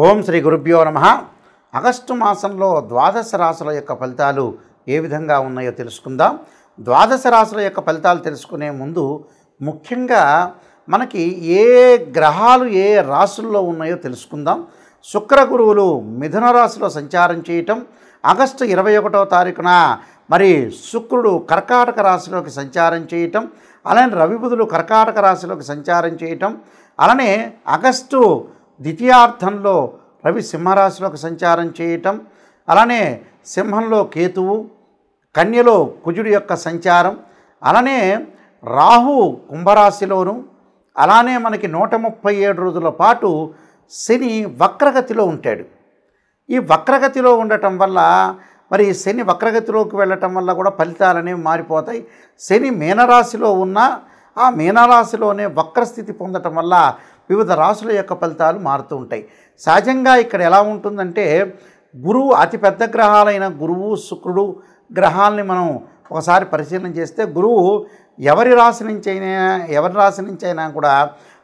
ఓం శ్రీ గురుభ్యో నమః. ఆగస్టు మాసంలో ద్వాదశ రాశుల యొక్క ఫలితాలు ఏ విధంగా ఉన్నాయో తెలుసుకుందాం. ద్వాదశ రాశుల యొక్క ఫలితాలు తెలుసుకునే ముందు ముఖ్యంగా మనకి ఏ గ్రహాలు ఏ రాశుల్లో ఉన్నాయో తెలుసుకుందాం. శుక్ర గురువులు మిథున రాశిలో సంచారం చేయటం, ఆగస్టు 21వ తారీఖున మరి శుక్రుడు కర్కాటక రాశిలోకి సంచారం చేయటం, అలానే రవి బుధులు కర్కాటక రాశిలోకి సంచారం చేయటం, అలానే ఆగస్టు ద్వితీయార్థంలో రవి సింహరాశిలోకి సంచారం చేయటం, అలానే సింహంలో కేతువు, కన్యలో కుజుడి యొక్క సంచారం, అలానే రాహు కుంభరాశిలోను, అలానే మనకి 137 రోజుల పాటు శని వక్రగతిలో ఉంటాడు. ఈ వక్రగతిలో ఉండటం వల్ల మరి శని వక్రగతిలోకి వెళ్ళటం వల్ల కూడా ఫలితాలు అనేవి మారిపోతాయి. శని మీనరాశిలో ఉన్న ఆ మీనరాశిలోనే వక్రస్థితి పొందటం వల్ల వివిధ రాశుల యొక్క ఫలితాలు మారుతూ ఉంటాయి. సహజంగా ఇక్కడ ఎలా ఉంటుందంటే గురువు అతిపెద్ద గ్రహాలైన గురువు శుక్రుడు గ్రహాలని మనం ఒకసారి పరిశీలన చేస్తే గురువు ఎవరి రాశి నుంచి అయినా కూడా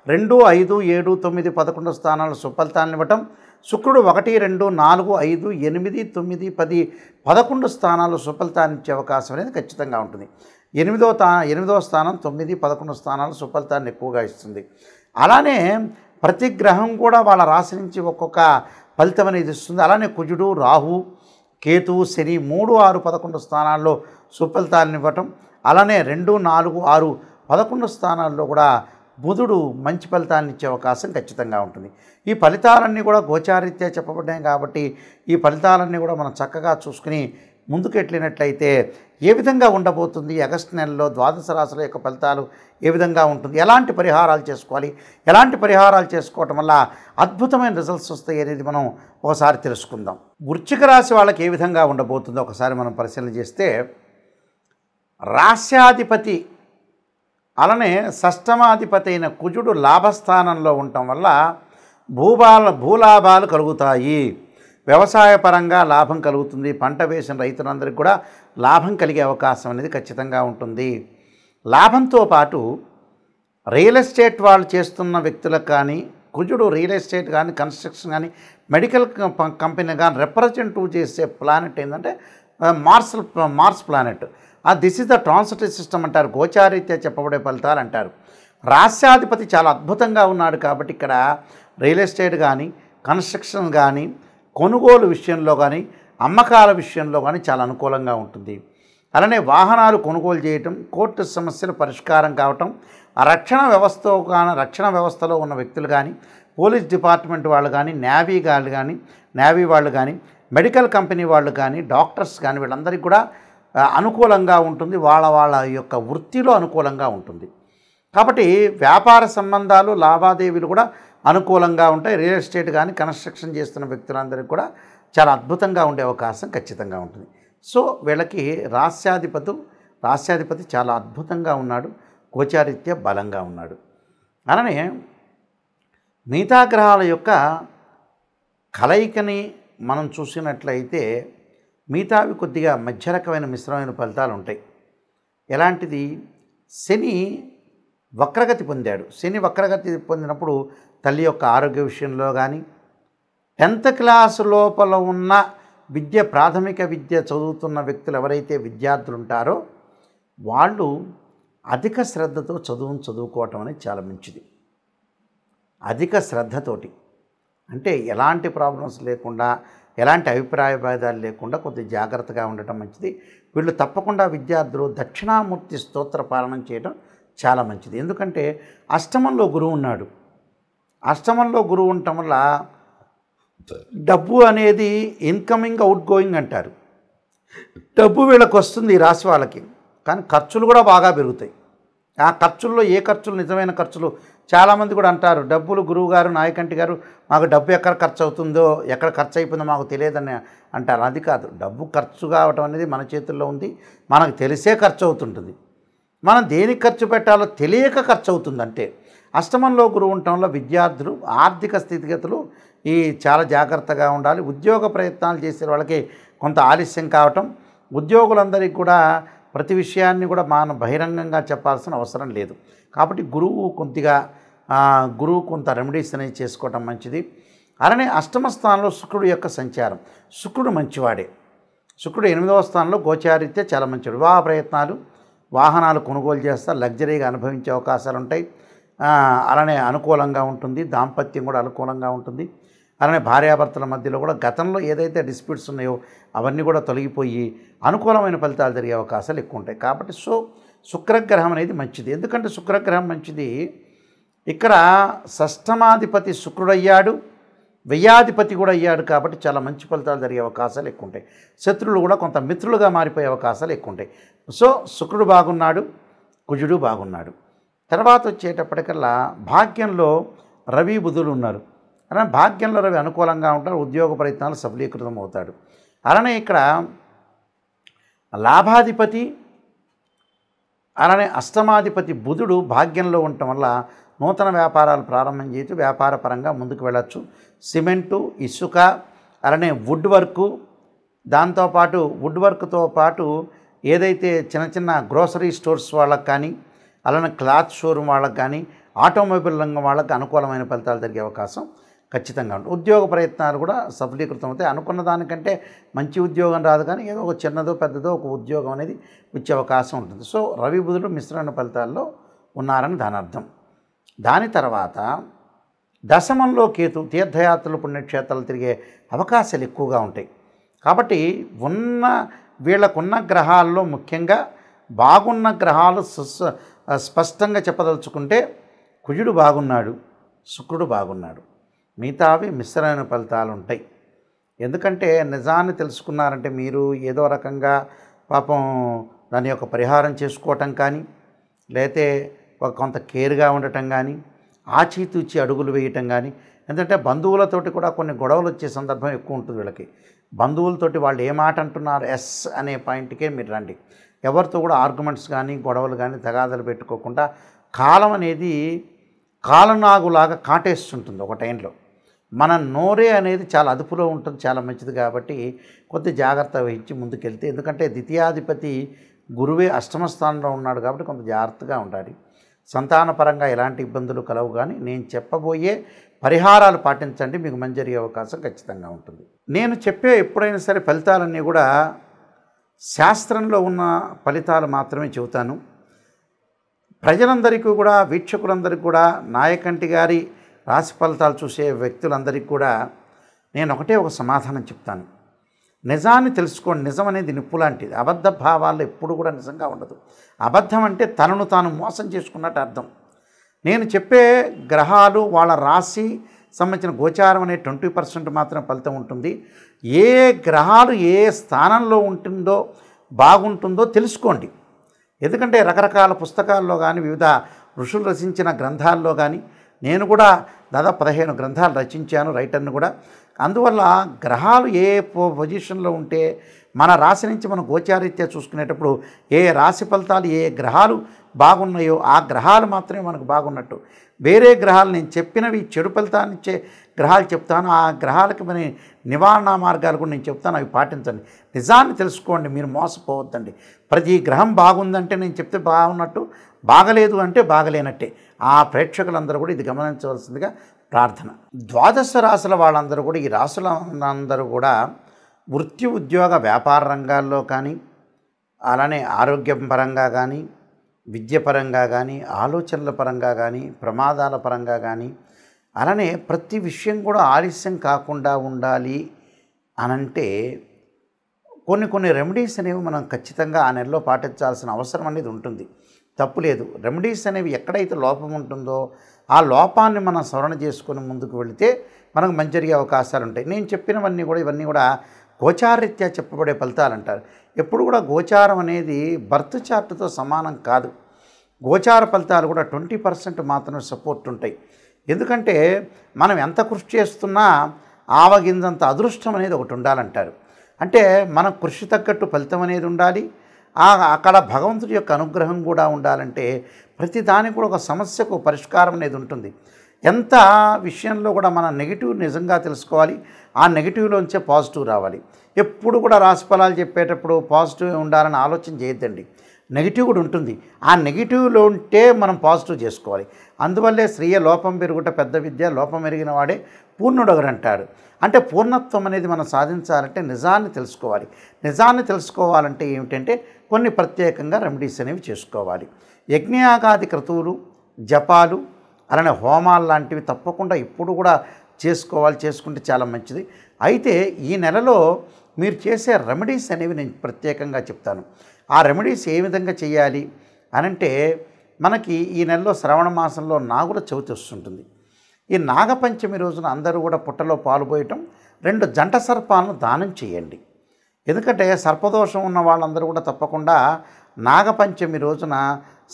2, 5, 7, 9, 11 స్థానాలు సుఫలితాలను ఇవ్వటం, శుక్రుడు 1, 2, 4, 5, 8, 9, 10, 11 స్థానాలు సుఫలితాన్ని ఇచ్చే అవకాశం అనేది ఖచ్చితంగా ఉంటుంది. 8వ స్థానం 9, 11 స్థానాలు సుఫలితాన్ని ఎక్కువగా ఇస్తుంది. అలానే ప్రతి గ్రహం కూడా వాళ్ళ రాశి నుంచి ఒక్కొక్క ఫలితం అనేది ఇస్తుంది. అలానే కుజుడు, రాహు, కేతువు, శని 3, 6, 11 స్థానాల్లో సుఫలితాలను ఇవ్వటం, అలానే 2, 4, 6, 11 స్థానాల్లో కూడా బుధుడు మంచి ఫలితాలను ఇచ్చే అవకాశం ఖచ్చితంగా ఉంటుంది. ఈ ఫలితాలన్నీ కూడా గోచారీత్యా చెప్పబడ్డాయి కాబట్టి ఈ ఫలితాలన్నీ కూడా మనం చక్కగా చూసుకుని ముందుకెళ్ళినట్లయితే ఏ విధంగా ఉండబోతుంది, ఆగస్టు నెలలో ద్వాదశ రాశుల యొక్క ఫలితాలు ఏ విధంగా ఉంటుంది, ఎలాంటి పరిహారాలు చేసుకోవాలి, ఎలాంటి పరిహారాలు చేసుకోవటం వల్ల అద్భుతమైన రిజల్ట్స్ వస్తాయి అనేది మనం ఒకసారి తెలుసుకుందాం. వృశ్చిక రాశి వాళ్ళకి ఏ విధంగా ఉండబోతుందో ఒకసారి మనం పరిశీలన చేస్తే రాశ్యాధిపతి అలానే షష్టమాధిపతి అయిన కుజుడు లాభస్థానంలో ఉండటం వల్ల భూలాభాలు కలుగుతాయి. వ్యవసాయ పరంగా లాభం కలుగుతుంది. పంట వేసిన రైతులందరికీ కూడా లాభం కలిగే అవకాశం అనేది ఖచ్చితంగా ఉంటుంది. లాభంతో పాటు రియల్ ఎస్టేట్ వాళ్ళు చేస్తున్న వ్యక్తులకు కానీ, కుజుడు రియల్ ఎస్టేట్ కానీ, కన్స్ట్రక్షన్ కానీ, మెడికల్ కంపెనీ కానీ రిప్రజెంటివ్ చేసే ప్లానెట్ ఏంటంటే Mars planet. This is the transitive system అంటారు, గోచారీత్యా చెప్పబడే ఫలితాలు అంటారు. రాశ్యాధిపతి చాలా అద్భుతంగా ఉన్నాడు కాబట్టి ఇక్కడ రియల్ ఎస్టేట్ కానీ, కన్స్ట్రక్షన్ కానీ, కొనుగోలు విషయంలో కానీ, అమ్మకాల విషయంలో కానీ చాలా అనుకూలంగా ఉంటుంది. అలానే వాహనాలు కొనుగోలు చేయటం, కోర్టు సమస్యలు పరిష్కారం కావటం, రక్షణ వ్యవస్థలో ఉన్న వ్యక్తులు కానీ, పోలీస్ డిపార్ట్మెంట్ వాళ్ళు కానీ, నేవీ వాళ్ళు కానీ, మెడికల్ కంపెనీ వాళ్ళు కానీ, డాక్టర్స్ కానీ, వీళ్ళందరికీ కూడా అనుకూలంగా ఉంటుంది. వాళ్ళ యొక్క వృత్తిలో అనుకూలంగా ఉంటుంది. కాబట్టి వ్యాపార సంబంధాలు, లావాదేవీలు కూడా అనుకూలంగా ఉంటాయి. రియల్ ఎస్టేట్ కానీ, కన్స్ట్రక్షన్ చేస్తున్న వ్యక్తులందరికీ కూడా చాలా అద్భుతంగా ఉండే అవకాశం ఖచ్చితంగా ఉంటుంది. సో వీళ్ళకి రాశ్యాధిపతి చాలా అద్భుతంగా ఉన్నాడు, గోచారీత్యా బలంగా ఉన్నాడు. అలానే మిగతా గ్రహాల యొక్క కలయికని మనం చూసినట్లయితే మిగతావి కొద్దిగా మధ్య రకమైన మిశ్రమైన ఫలితాలు ఉంటాయి. ఎలాంటిది, శని వక్రగతి పొందాడు. శని వక్రగతి పొందినప్పుడు తల్లి యొక్క ఆరోగ్య విషయంలో కానీ, 10th క్లాసు లోపల ఉన్న ప్రాథమిక విద్య చదువుతున్న వ్యక్తులు ఎవరైతే విద్యార్థులు ఉంటారో వాళ్ళు అధిక శ్రద్ధతో చదువుకోవటం అనేది చాలా మంచిది. అధిక శ్రద్ధతోటి అంటే ఎలాంటి ప్రాబ్లమ్స్ లేకుండా, ఎలాంటి అభిప్రాయ భేదాలు లేకుండా కొద్దిగా జాగ్రత్తగా ఉండటం మంచిది. వీళ్ళు తప్పకుండా విద్యార్థులు దక్షిణామూర్తి స్తోత్ర పాలన చేయడం చాలా మంచిది. ఎందుకంటే అష్టమంలో గురువు ఉన్నాడు. అష్టమంలో గురువు ఉండటం వల్ల డబ్బు అనేది ఇన్కమింగ్ అవుట్ గోయింగ్ అంటారు. డబ్బు వీళ్ళకి వస్తుంది ఈ రాశి వాళ్ళకి, కానీ ఖర్చులు కూడా బాగా పెరుగుతాయి. ఆ ఖర్చుల్లో ఏ ఖర్చులు నిజమైన ఖర్చులు, చాలామంది కూడా అంటారు డబ్బులు గురువుగారు, నాయకంటి గారు మాకు డబ్బు ఎక్కడ ఖర్చు అవుతుందో, ఎక్కడ ఖర్చు అయిపోయిందో మాకు తెలియదని అంటారు. అది కాదు, డబ్బు ఖర్చు కావటం అనేది మన చేతుల్లో ఉంది. మనకు తెలిసే ఖర్చు అవుతుంటుంది. మనం దేనికి ఖర్చు పెట్టాలో తెలియక ఖర్చు అవుతుంది. అంటే అష్టమంలో గురువు ఉండటం వల్ల విద్యార్థులు ఆర్థిక స్థితిగతులు చాలా జాగ్రత్తగా ఉండాలి. ఉద్యోగ ప్రయత్నాలు చేసే వాళ్ళకి కొంత ఆలస్యం కావటం, ఉద్యోగులందరికీ కూడా ప్రతి విషయాన్ని కూడా మనం బహిరంగంగా చెప్పాల్సిన అవసరం లేదు. కాబట్టి గురువు కొంత రెమెడీస్ అనేవి చేసుకోవటం మంచిది. అలానే అష్టమ స్థానంలో శుక్రుడు యొక్క సంచారం. శుక్రుడు మంచివాడే. శుక్రుడు 8వ స్థానంలో గోచారీత్యా చాలా మంచివాడు. వివాహ ప్రయత్నాలు, వాహనాలు కొనుగోలు చేస్తారు, లగ్జరీగా అనుభవించే అవకాశాలు ఉంటాయి. అలానే అనుకూలంగా ఉంటుంది. దాంపత్యం కూడా అనుకూలంగా ఉంటుంది. అలానే భార్యాభర్తల మధ్యలో కూడా గతంలో ఏదైతే డిస్ప్యూట్స్ ఉన్నాయో అవన్నీ కూడా తొలగిపోయి అనుకూలమైన ఫలితాలు జరిగే అవకాశాలు ఎక్కువ ఉంటాయి. కాబట్టి శుక్రగ్రహం అనేది మంచిది. ఎందుకంటే శుక్రగ్రహం మంచిది, ఇక్కడ షష్ఠమాధిపతి శుక్రుడయ్యాడు, వ్యయాధిపతి కూడా అయ్యాడు. కాబట్టి చాలా మంచి ఫలితాలు జరిగే అవకాశాలు ఎక్కువ ఉంటాయి. శత్రువులు కూడా కొంత మిత్రులుగా మారిపోయే అవకాశాలు ఎక్కువ ఉంటాయి. శుక్రుడు బాగున్నాడు, కుజుడు బాగున్నాడు. తర్వాత వచ్చేటప్పటికల్లా భాగ్యంలో రవి బుధులు ఉన్నారు. అలానే భాగ్యంలో రవి అనుకూలంగా ఉంటారు, ఉద్యోగ ప్రయత్నాలు సఫలీకృతం అవుతాడు. అలానే ఇక్కడ లాభాధిపతి అలానే అష్టమాధిపతి బుధుడు భాగ్యంలో ఉండటం వల్ల నూతన వ్యాపారాలు ప్రారంభం చేయొచ్చు, వ్యాపార పరంగా ముందుకు వెళ్ళచ్చు. సిమెంటు, ఇసుక, అలానే వుడ్ వర్కు, దాంతోపాటు వుడ్ వర్క్తో పాటు ఏదైతే చిన్న చిన్న గ్రోసరీ స్టోర్స్ వాళ్ళకి కానీ, అలానే క్లాత్ షోరూమ్ వాళ్ళకి కానీ, ఆటోమొబైల్ రంగం వాళ్ళకి అనుకూలమైన ఫలితాలు జరిగే అవకాశం ఖచ్చితంగా ఉంటుంది. ఉద్యోగ ప్రయత్నాలు కూడా సఫలీకృతం అవుతాయి. అనుకున్న దానికంటే మంచి ఉద్యోగం రాదు, కానీ ఏదో ఒక చిన్నదో పెద్దదో ఒక ఉద్యోగం అనేది వచ్చే అవకాశం ఉంటుంది. రవి బుధుడు మిశ్రమ ఫలితాల్లో ఉన్నారని దాని అర్థం. దాని తర్వాత దశమంలో కేతు, తీర్థయాత్రలు పుణ్యక్షేత్రాలు తిరిగే అవకాశాలు ఎక్కువగా ఉంటాయి. కాబట్టి వీళ్ళకున్న గ్రహాల్లో ముఖ్యంగా బాగున్న గ్రహాలు స్పష్టంగా చెప్పదలుచుకుంటే కుజుడు బాగున్నాడు, శుక్రుడు బాగున్నాడు, మిగతావి మిశ్రమైన ఫలితాలు ఉంటాయి. ఎందుకంటే నిజాన్ని తెలుసుకున్నారంటే మీరు ఏదో రకంగా పాపం దాని యొక్క పరిహారం చేసుకోవటం కానీ, లేతే కొంత కేర్గా ఉండటం కానీ, ఆచితూచి అడుగులు వేయటం కానీ. ఎందుకంటే బంధువులతోటి కూడా కొన్ని గొడవలు వచ్చే సందర్భం ఎక్కువ ఉంటుంది వీళ్ళకి. బంధువులతోటి వాళ్ళు ఏ మాట అంటున్నారు ఎస్ అనే పాయింట్కే మీరు రండి. ఎవరితో కూడా ఆర్గ్యుమెంట్స్ కానీ, గొడవలు కానీ, తగాదలు పెట్టుకోకుండా కాలం అనేది కాలనాగులాగా కాటేస్తుంటుంది ఒక టైంలో. మన నోరే అనేది చాలా అదుపులో ఉంటుంది, చాలా మంచిది. కాబట్టి కొద్ది జాగ్రత్త వహించి ముందుకెళ్తే, ఎందుకంటే ద్వితీయాధిపతి గురువే అష్టమ స్థానంలో ఉన్నాడు కాబట్టి కొంత జాగ్రత్తగా ఉండాలి. సంతానపరంగా ఎలాంటి ఇబ్బందులు కలవు, కానీ నేను చెప్పబోయే పరిహారాలు పాటించండి, మీకు మంచి జరిగే అవకాశం ఖచ్చితంగా ఉంటుంది. నేను చెప్పే ఎప్పుడైనా సరే ఫలితాలన్నీ కూడా శాస్త్రంలో ఉన్న ఫలితాలు మాత్రమే చెబుతాను. ప్రజలందరికీ కూడా, వీక్షకులందరికీ కూడా, నాయకంటి గారి రాశి ఫలితాలు చూసే వ్యక్తులందరికీ కూడా నేను ఒక సమాధానం చెప్తాను. నిజాన్ని తెలుసుకోండి. నిజం అనేది నిప్పు లాంటిది. అబద్ధ భావాలు ఎప్పుడు కూడా నిజంగా ఉండదు. అబద్ధం అంటే తనను తాను మోసం చేసుకున్నట్టు అర్థం. నేను చెప్పే గ్రహాలు వాళ్ళ రాశి సంబంధించిన గోచారం అనే 20% మాత్రమే ఫలితం ఉంటుంది. ఏ గ్రహాలు ఏ స్థానంలో ఉంటుందో బాగుంటుందో తెలుసుకోండి. ఎందుకంటే రకరకాల పుస్తకాల్లో కానీ, వివిధ ఋషులు రచించిన గ్రంథాల్లో కానీ, నేను కూడా దాదాపు 15 గ్రంథాలు రచించాను, రైటర్ని కూడా. అందువల్ల గ్రహాలు ఏ పొజిషన్లో ఉంటే మన రాశి నుంచి మనం గోచారీత్యా చూసుకునేటప్పుడు ఏ రాశి ఫలితాలు ఏ గ్రహాలు బాగున్నాయో ఆ గ్రహాలు మాత్రమే మనకు బాగున్నట్టు. వేరే గ్రహాలు నేను చెప్పినవి చెడు ఫలితాన్ని ఇచ్చే గ్రహాలు చెప్తాను, ఆ గ్రహాలకి మన నివారణ మార్గాలు కూడా నేను చెప్తాను, అవి పాటించండి. నిజాన్ని తెలుసుకోండి, మీరు మోసపోవద్దండి. ప్రతి గ్రహం బాగుందంటే నేను చెప్తే బాగున్నట్టు, బాగలేదు అంటే బాగలేనట్టే. ఆ ప్రేక్షకులందరూ కూడా ఇది గమనించవలసిందిగా ప్రార్థన. ద్వాదశ రాశుల వాళ్ళందరూ కూడా, ఈ రాశులందరూ కూడా వృత్తి, ఉద్యోగ, వ్యాపార రంగాల్లో కానీ, అలానే ఆరోగ్యం పరంగా కానీ, విద్య పరంగా కానీ, ఆలోచనల పరంగా కానీ, ప్రమాదాల పరంగా కానీ, అలానే ప్రతి విషయం కూడా ఆలస్యం కాకుండా ఉండాలి అనంటే కొన్ని రెమెడీస్ అనేవి మనం ఖచ్చితంగా ఆ నెలలో పాటించాల్సిన అవసరం అనేది ఉంటుంది. తప్పులేదు. రెమెడీస్ అనేవి ఎక్కడైతే లోపం ఉంటుందో ఆ లోపాన్ని మనం సవరణ చేసుకొని ముందుకు వెళితే మనకు మంచి జరిగే అవకాశాలు ఉంటాయి. నేను చెప్పినవన్నీ కూడా ఇవన్నీ కూడా గోచారరీత్యా చెప్పబడే ఫలితాలు అంటారు. ఎప్పుడు కూడా గోచారం అనేది బర్త్ చార్ట్తో సమానం కాదు. గోచార ఫలితాలు కూడా 20% మాత్రమే సపోర్ట్ ఉంటాయి. ఎందుకంటే మనం ఎంత కృషి చేస్తున్నా ఆవగింజంత అదృష్టం అనేది ఒకటి ఉండాలంటారు. అంటే మన కృషి తగ్గట్టు ఫలితం అనేది ఉండాలి. అక్కడ భగవంతుడి యొక్క అనుగ్రహం కూడా ఉండాలంటే ప్రతి దానికి కూడా ఒక సమస్యకు పరిష్కారం అనేది ఉంటుంది. ఎంత విషయంలో కూడా మన నెగిటివ్ నిజంగా తెలుసుకోవాలి, ఆ నెగిటివ్లోంచే పాజిటివ్ రావాలి. ఎప్పుడు కూడా రాశి ఫలాలు చెప్పేటప్పుడు పాజిటివ్ ఉండాలని ఆలోచన చేయొద్దండి. నెగిటివ్ కూడా ఉంటుంది. ఆ నెగిటివ్లో ఉంటే మనం పాజిటివ్ చేసుకోవాలి. అందువల్లే శ్రీయ లోపం పెరుగుట పెద్ద విద్య, లోపం ఎరిగిన వాడే పూర్ణుడొగడు అంటాడు. అంటే పూర్ణత్వం అనేది మనం సాధించాలంటే నిజాన్ని తెలుసుకోవాలి. నిజాన్ని తెలుసుకోవాలంటే ఏమిటంటే కొన్ని ప్రత్యేకంగా రెమెడీస్ అనేవి చేసుకోవాలి. యజ్ఞయాగాది క్రతువులు, జపాలు, అలానే హోమాలు లాంటివి తప్పకుండా ఇప్పుడు కూడా చేసుకోవాలి. చేసుకుంటే చాలా మంచిది. అయితే ఈ నెలలో మీరు చేసే రెమెడీస్ అనేవి నేను ప్రత్యేకంగా చెప్తాను. ఆ రెమెడీస్ ఏ విధంగా చేయాలి అనంటే, మనకి ఈ నెలలో శ్రవణ మాసంలో నాగుల చవితి వస్తుంటుంది. ఈ నాగపంచమి రోజున అందరూ కూడా పుట్టలో పాలు పోయటం, 2 జంట సర్పాలను దానం చేయండి. ఎందుకంటే సర్పదోషం ఉన్న వాళ్ళందరూ కూడా తప్పకుండా నాగపంచమి రోజున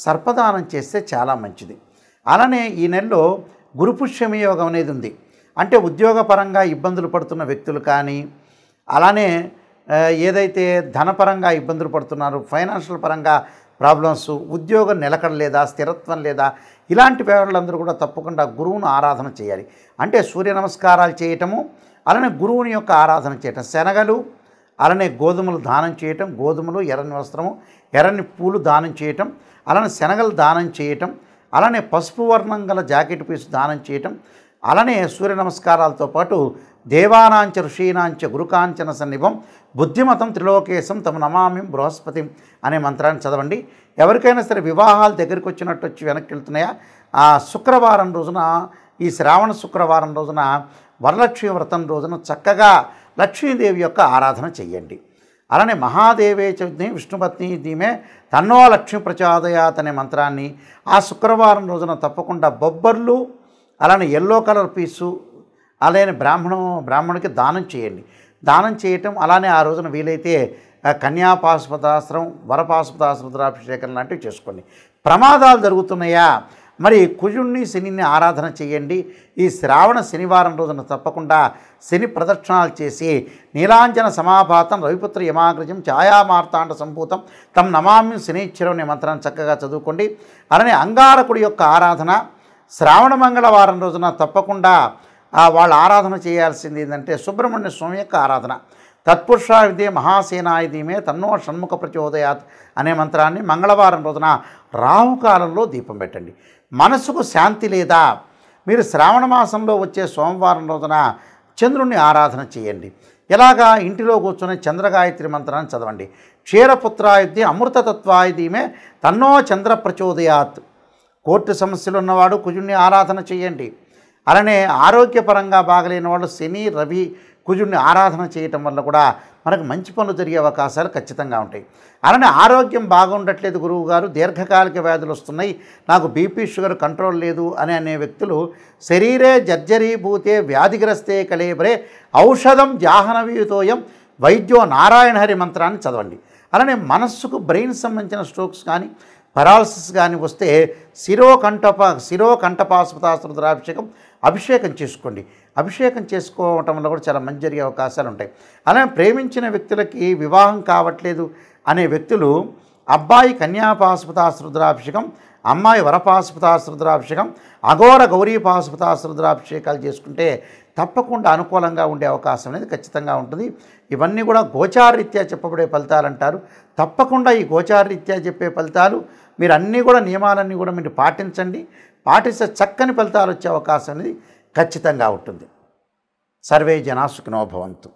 సర్పదానం చేస్తే చాలా మంచిది. అలానే ఈ నెలలో గురుపుష్యమి యోగం అనేది ఉంది. అంటే ఉద్యోగపరంగా ఇబ్బందులు పడుతున్న వ్యక్తులు కానీ, అలానే ఏదైతే ధనపరంగా ఇబ్బందులు పడుతున్నారో, ఫైనాన్షియల్ పరంగా ప్రాబ్లమ్స్, ఉద్యోగం నిలకడ లేదా, స్థిరత్వం లేదా, ఇలాంటి వాళ్ళందరూ కూడా తప్పకుండా గురువును ఆరాధన చేయాలి. అంటే సూర్య నమస్కారాలు చేయటము, అలానే గురువుని యొక్క ఆరాధన చేయటం, శనగలు, అలానే గోధుమలు దానం చేయటం, గోధుమలు, ఎర్రని వస్త్రము, ఎర్రని పూలు దానం చేయటం, అలానే శనగలు దానం చేయటం, అలానే పసుపు వర్ణం గల జాకెట్ పీసు దానం చేయటం, అలానే సూర్య నమస్కారాలతో పాటు దేవానాంచ ఋషీనాంచ గురుకాంచన సన్నిభం బుద్ధిమతం త్రిలోకేశం తమ నమామి బృహస్పతి అనే మంత్రాన్ని చదవండి. ఎవరికైనా సరే వివాహాలు దగ్గరికి వచ్చినట్టు వచ్చి వెనక్కి వెళ్తున్నాయా, ఆ శుక్రవారం రోజున, ఈ శ్రావణ శుక్రవారం రోజున, వరలక్ష్మి వ్రతం రోజున చక్కగా లక్ష్మీదేవి యొక్క ఆరాధన చెయ్యండి. అలానే మహాదేవే చ విష్ణుపత్ని ధీమే తన్నో లక్ష్మీ ప్రచోదయాత్ అనే మంత్రాన్ని ఆ శుక్రవారం రోజున తప్పకుండా బొబ్బర్లు, అలానే ఎల్లో కలర్ పీసు, అలానే బ్రాహ్మణుడికి దానం చేయండి. దానం చేయటం, అలానే ఆ రోజున వీలైతే కన్యాపాశుపతాస్త్రం, వరపాశుపతాస్త్ర రుద్రాభిషేకం లాంటివి చేసుకోండి. ప్రమాదాలు జరుగుతున్నాయా, మరి కుజుణ్ణి శనిని ఆరాధన చేయండి. ఈ శ్రావణ శనివారం రోజున తప్పకుండా శని ప్రదక్షిణాలు చేసి నీలాంజన సమాపాతం రవిపుత్ర యమాగ్రజం ఛాయామార్తాండ సంభూతం తం నమామి శనిశ్చరం అనే మంత్రాన్ని చక్కగా చదువుకోండి. అలానే అంగారకుడి యొక్క ఆరాధన శ్రావణ మంగళవారం రోజున తప్పకుండా వాళ్ళ ఆరాధన చేయాల్సింది ఏంటంటే సుబ్రహ్మణ్య స్వామి యొక్క ఆరాధన. తత్పురుష విద్య మహాసేనాయ ధీమే తన్నో షణ్ముఖ ప్రచోదయాత్ అనే మంత్రాన్ని మంగళవారం రోజున రాహుకాలంలో దీపం పెట్టండి. మనసుకు శాంతి లేదా, మీరు శ్రావణ మాసంలో వచ్చే సోమవారం రోజున చంద్రుణ్ణి ఆరాధన చేయండి. ఎలాగా, ఇంటిలో కూర్చొని చంద్రగాయత్రి మంత్రాన్ని చదవండి. క్షీరపుత్రాయుద్ధి అమృతతత్వాయ ధీమే తన్నో చంద్ర ప్రచోదయాత్. కోర్టు సమస్యలు ఉన్నవాడు కుజుణ్ణి ఆరాధన చేయండి. అలానే ఆరోగ్యపరంగా బాగలేని వాళ్ళు శని, రవి, కుజుడిని ఆరాధన చేయటం వల్ల కూడా మనకు మంచి పనులు జరిగే అవకాశాలు ఖచ్చితంగా ఉంటాయి. అలానే ఆరోగ్యం బాగుండట్లేదు గురువు గారు, దీర్ఘకాలిక వ్యాధులు వస్తున్నాయి, నాకు బీపీ షుగర్ కంట్రోల్ లేదు అనే వ్యక్తులు శరీరే జర్జరీభూతే వ్యాధిగ్రస్తే కళేబరే ఔషధం జాహ్నవీతోయం వైద్యో నారాయణ హరి మంత్రాన్ని చదవండి. అలానే మనస్సుకు బ్రెయిన్ సంబంధించిన స్ట్రోక్స్ కానీ, పెరాలసిస్ కానీ వస్తే శిరోకంఠపాశుపతాస్త్ర రుద్రాభిషేకం అభిషేకం చేసుకోండి. అభిషేకం చేసుకోవటం వల్ల కూడా చాలా మంచి జరిగే అవకాశాలు ఉంటాయి. అలానే ప్రేమించిన వ్యక్తులకి వివాహం కావట్లేదు అనే వ్యక్తులు అబ్బాయి కన్యాపాశుపతాస్త్ర రుద్రాభిషేకం, అమ్మాయి వరపాశుపతాస్త్ర రుద్రాభిషేకం, అఘోర గౌరీ పాశుపతాస్త్ర రుద్రాభిషేకాలు చేసుకుంటే తప్పకుండా అనుకూలంగా ఉండే అవకాశం అనేది ఖచ్చితంగా ఉంటుంది. ఇవన్నీ కూడా గోచారరీత్యా చెప్పబడే ఫలితాలు అంటారు. తప్పకుండా ఈ గోచారరీత్యా చెప్పే ఫలితాలు మీరు అన్నీ కూడా నియమాలన్నీ కూడా మీరు పాటించండి. పాటిస్తే చక్కని ఫలితాలు వచ్చే అవకాశం అనేది ఖచ్చితంగా ఉంటుంది. సర్వే జనా సుఖినో భవంతు.